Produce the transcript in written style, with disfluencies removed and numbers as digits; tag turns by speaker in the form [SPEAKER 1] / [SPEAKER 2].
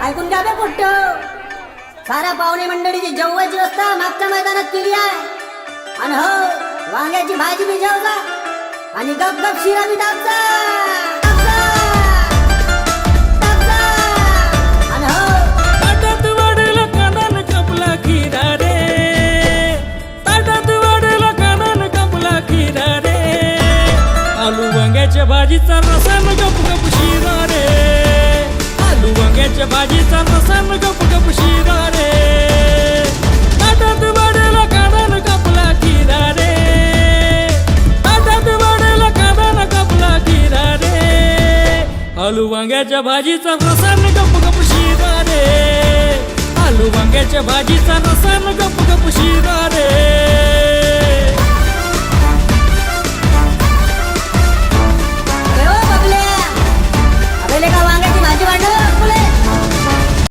[SPEAKER 1] ऐकून घ्या बे पोट्ट, साऱ्या पाहुणे मंडळीची जेवणाची व्यवस्था मागच्या मैदानात केली आहे। आणि हो, वांग्याची भाजी बी जेवजा आणि गप गप शिरा बी दाबजा। आणि हो,
[SPEAKER 2] ताटात वाढला कानान कापला खिरा रे, ताटात वाढला कानान कापला खिरा रे, आलू वांग्याच्या भाजीचा रसान गप गप शिरा रे, आलू वांग्याच्या भाजीचा रसान गप गप शिरा रे, ताटात वाढला कानान कापला खिरा रे, ताटात वाढला कानान कापला खिरा रे, आलू वांग्याच्या भाजीचा रसान गप गप शिरा रे, आलू वांग्याच्या भाजीचा रसान गप गप शिरा रे।